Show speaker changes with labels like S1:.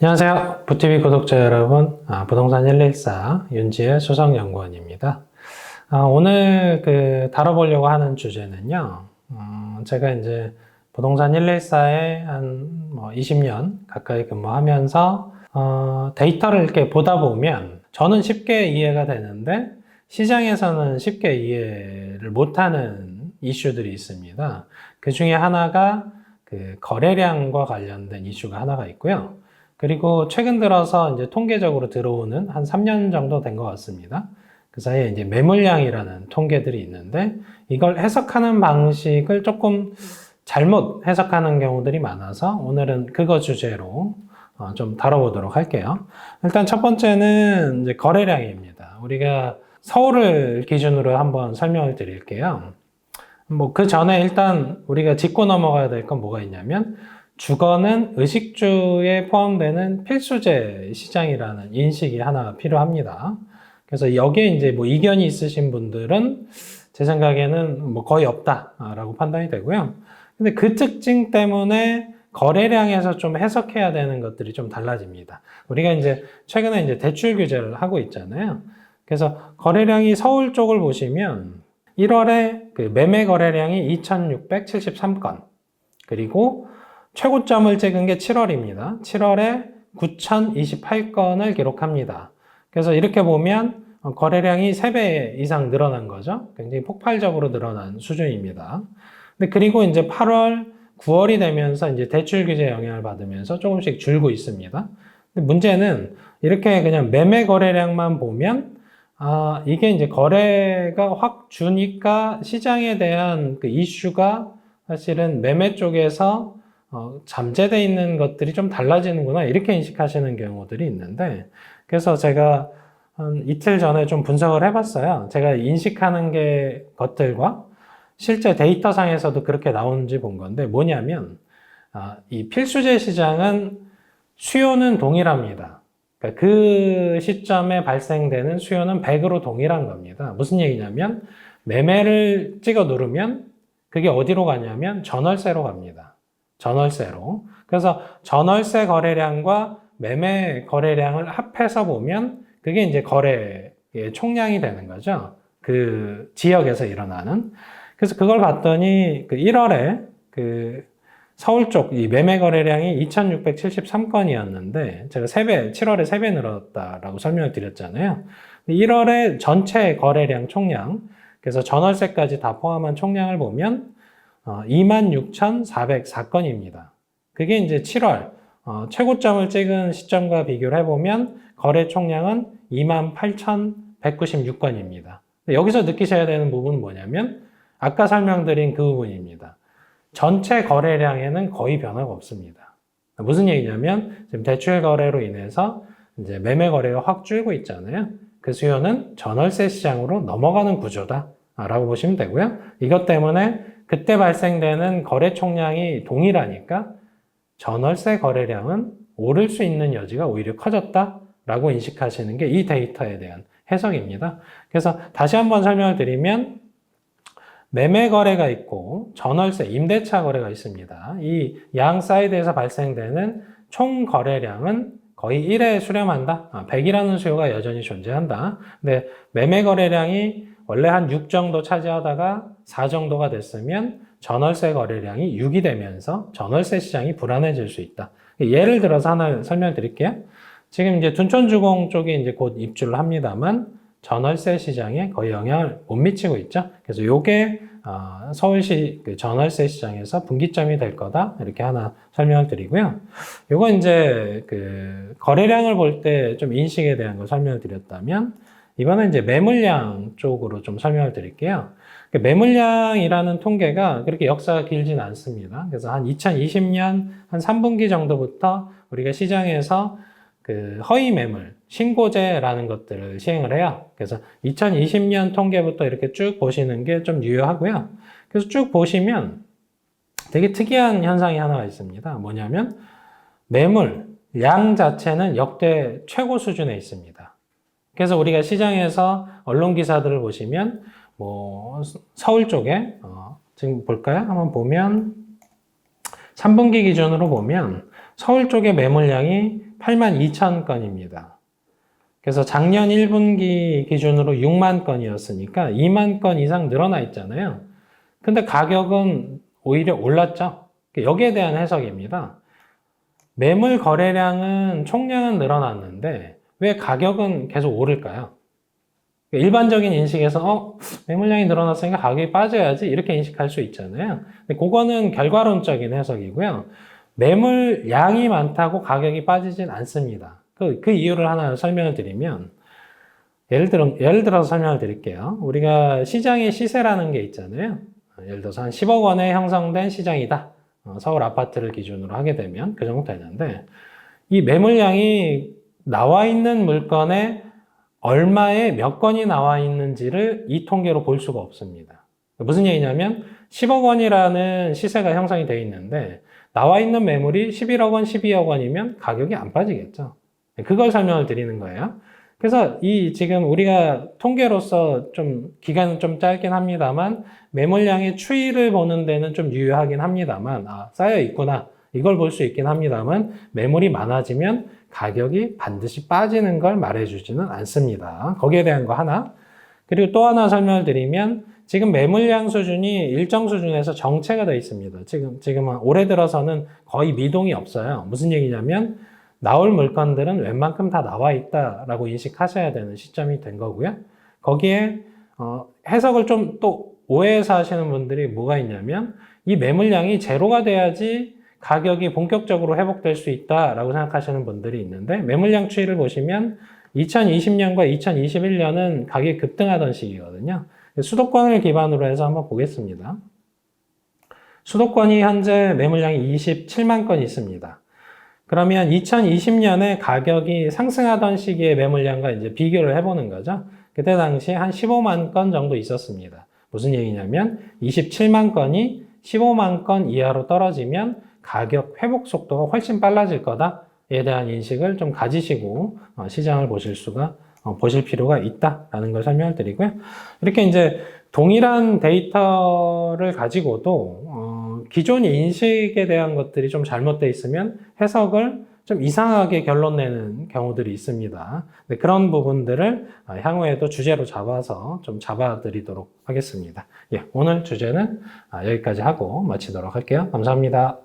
S1: 안녕하세요. 부티비 구독자 여러분, 부동산 114 윤지혜 수석연구원입니다. 오늘 다뤄보려고 하는 주제는요, 제가 이제 부동산 114에 한 20년 가까이 근무하면서, 데이터를 이렇게 보다 보면 저는 쉽게 이해가 되는데 시장에서는 쉽게 이해를 못하는 이슈들이 있습니다. 그 중에 하나가 그 거래량과 관련된 이슈가 하나가 있고요. 그리고 최근 들어서 이제 통계적으로 들어오는 한 3년 정도 된 것 같습니다. 그 사이에 이제 매물량이라는 통계들이 있는데 이걸 해석하는 방식을 조금 잘못 해석하는 경우들이 많아서 오늘은 그거 주제로 좀 다뤄보도록 할게요. 일단 첫 번째는 이제 거래량입니다. 우리가 서울을 기준으로 한번 설명을 드릴게요. 그 전에 일단 우리가 짚고 넘어가야 될 건 뭐가 있냐면 주거는 의식주에 포함되는 필수재 시장이라는 인식이 하나 필요합니다. 그래서 여기에 이제 이견이 있으신 분들은 제 생각에는 거의 없다라고 판단이 되고요. 근데 그 특징 때문에 거래량에서 좀 해석해야 되는 것들이 좀 달라집니다. 우리가 이제 최근에 이제 대출 규제를 하고 있잖아요. 그래서 거래량이 서울 쪽을 보시면 1월에 그 매매 거래량이 2,673건, 그리고 최고점을 찍은 게 7월입니다. 7월에 9,028건을 기록합니다. 그래서 이렇게 보면 거래량이 3배 이상 늘어난 거죠. 굉장히 폭발적으로 늘어난 수준입니다. 근데 그리고 이제 8월, 9월이 되면서 이제 대출 규제 영향을 받으면서 조금씩 줄고 있습니다. 근데 문제는 이렇게 그냥 매매 거래량만 보면 이게 이제 거래가 확 주니까 시장에 대한 그 이슈가 사실은 매매 쪽에서 잠재되어 있는 것들이 좀 달라지는구나 이렇게 인식하시는 경우들이 있는데, 그래서 제가 한 이틀 전에 좀 분석을 해봤어요. 제가 인식하는 것들과 실제 데이터상에서도 그렇게 나오는지 본 건데 뭐냐면 이 필수재 시장은 수요는 동일합니다. 그러니까 그 시점에 발생되는 수요는 100으로 동일한 겁니다. 무슨 얘기냐면 매매를 찍어 누르면 그게 어디로 가냐면 전월세로 갑니다. 전월세로. 그래서 전월세 거래량과 매매 거래량을 합해서 보면 그게 이제 거래의 총량이 되는 거죠. 그 지역에서 일어나는. 그래서 그걸 봤더니 그 1월에 그 서울 쪽 이 매매 거래량이 2,673건이었는데 제가 3배, 7월에 3배 늘었다라고 설명을 드렸잖아요. 1월에 전체 거래량 총량, 그래서 전월세까지 다 포함한 총량을 보면 26,404건입니다. 그게 이제 7월 최고점을 찍은 시점과 비교를 해보면 거래 총량은 28,196건입니다. 여기서 느끼셔야 되는 부분은 뭐냐면 아까 설명드린 그 부분입니다. 전체 거래량에는 거의 변화가 없습니다. 무슨 얘기냐면 지금 대출 거래로 인해서 이제 매매 거래가 확 줄고 있잖아요. 그 수요는 전월세 시장으로 넘어가는 구조다라고 보시면 되고요. 이것 때문에 그때 발생되는 거래 총량이 동일하니까 전월세 거래량은 오를 수 있는 여지가 오히려 커졌다라고 인식하시는 게 이 데이터에 대한 해석입니다. 그래서 다시 한번 설명을 드리면 매매 거래가 있고 전월세, 임대차 거래가 있습니다. 이 양 사이드에서 발생되는 총 거래량은 거의 1에 수렴한다. 100이라는 수요가 여전히 존재한다. 근데 매매 거래량이 원래 한 6 정도 차지하다가 4 정도가 됐으면 전월세 거래량이 6이 되면서 전월세 시장이 불안해질 수 있다. 예를 들어서 하나 설명드릴게요. 지금 이제 둔촌주공 쪽에 이제 곧 입주를 합니다만 전월세 시장에 거의 영향을 못 미치고 있죠. 그래서 요게 서울시 그 전월세 시장에서 분기점이 될 거다. 이렇게 하나 설명을 드리고요. 요거 이제 그 거래량을 볼 때 좀 인식에 대한 걸 설명을 드렸다면 이번에 이제 매물량 쪽으로 좀 설명을 드릴게요. 매물량이라는 통계가 그렇게 역사가 길진 않습니다. 그래서 한 2020년 한 3분기 정도부터 우리가 시장에서 그 허위 매물, 신고제라는 것들을 시행을 해요. 그래서 2020년 통계부터 이렇게 쭉 보시는 게 좀 유효하고요. 그래서 쭉 보시면 되게 특이한 현상이 하나가 있습니다. 뭐냐면 매물량 자체는 역대 최고 수준에 있습니다. 그래서 우리가 시장에서 언론 기사들을 보시면 서울 쪽에 지금 볼까요? 한번 보면 3분기 기준으로 보면 서울 쪽의 매물량이 82,000건입니다. 그래서 작년 1분기 기준으로 6만 건이었으니까 2만 건 이상 늘어나 있잖아요. 근데 가격은 오히려 올랐죠. 여기에 대한 해석입니다. 매물 거래량은 총량은 늘어났는데 왜 가격은 계속 오를까요? 일반적인 인식에서 매물량이 늘어났으니까 가격이 빠져야지 이렇게 인식할 수 있잖아요. 근데 그거는 결과론적인 해석이고요. 매물량이 많다고 가격이 빠지진 않습니다. 그 이유를 하나 설명을 드리면 예를 들어서 설명을 드릴게요. 우리가 시장의 시세라는 게 있잖아요. 예를 들어서 한 10억 원에 형성된 시장이다. 서울 아파트를 기준으로 하게 되면 그 정도 되는데 이 매물량이 나와 있는 물건에 얼마에 몇 건이 나와 있는지를 이 통계로 볼 수가 없습니다. 무슨 얘기냐면 10억 원이라는 시세가 형성이 되어 있는데 나와 있는 매물이 11억 원, 12억 원이면 가격이 안 빠지겠죠. 그걸 설명을 드리는 거예요. 그래서 지금 우리가 통계로서 좀 기간은 좀 짧긴 합니다만 매물량의 추이를 보는 데는 좀 유효하긴 합니다만 쌓여 있구나 이걸 볼 수 있긴 합니다만 매물이 많아지면 가격이 반드시 빠지는 걸 말해주지는 않습니다. 거기에 대한 거 하나. 그리고 또 하나 설명을 드리면 지금 매물량 수준이 일정 수준에서 정체가 되어 있습니다. 지금 올해 들어서는 거의 미동이 없어요. 무슨 얘기냐면 나올 물건들은 웬만큼 다 나와 있다라고 인식하셔야 되는 시점이 된 거고요. 거기에 해석을 좀 또 오해해서 하시는 분들이 뭐가 있냐면 이 매물량이 제로가 돼야지 가격이 본격적으로 회복될 수 있다라고 생각하시는 분들이 있는데 매물량 추이를 보시면 2020년과 2021년은 가격이 급등하던 시기거든요. 수도권을 기반으로 해서 한번 보겠습니다. 수도권이 현재 매물량이 27만 건 있습니다. 그러면 2020년에 가격이 상승하던 시기의 매물량과 이제 비교를 해보는 거죠. 그때 당시 한 15만 건 정도 있었습니다. 무슨 얘기냐면 27만 건이 15만 건 이하로 떨어지면 가격 회복 속도가 훨씬 빨라질 거다에 대한 인식을 좀 가지시고 시장을 보실 필요가 있다라는 걸 설명을 드리고요. 이렇게 이제 동일한 데이터를 가지고도 기존 인식에 대한 것들이 좀 잘못되어 있으면 해석을 좀 이상하게 결론 내는 경우들이 있습니다. 그런 부분들을 향후에도 주제로 잡아서 좀 잡아드리도록 하겠습니다. 오늘 주제는 여기까지 하고 마치도록 할게요. 감사합니다.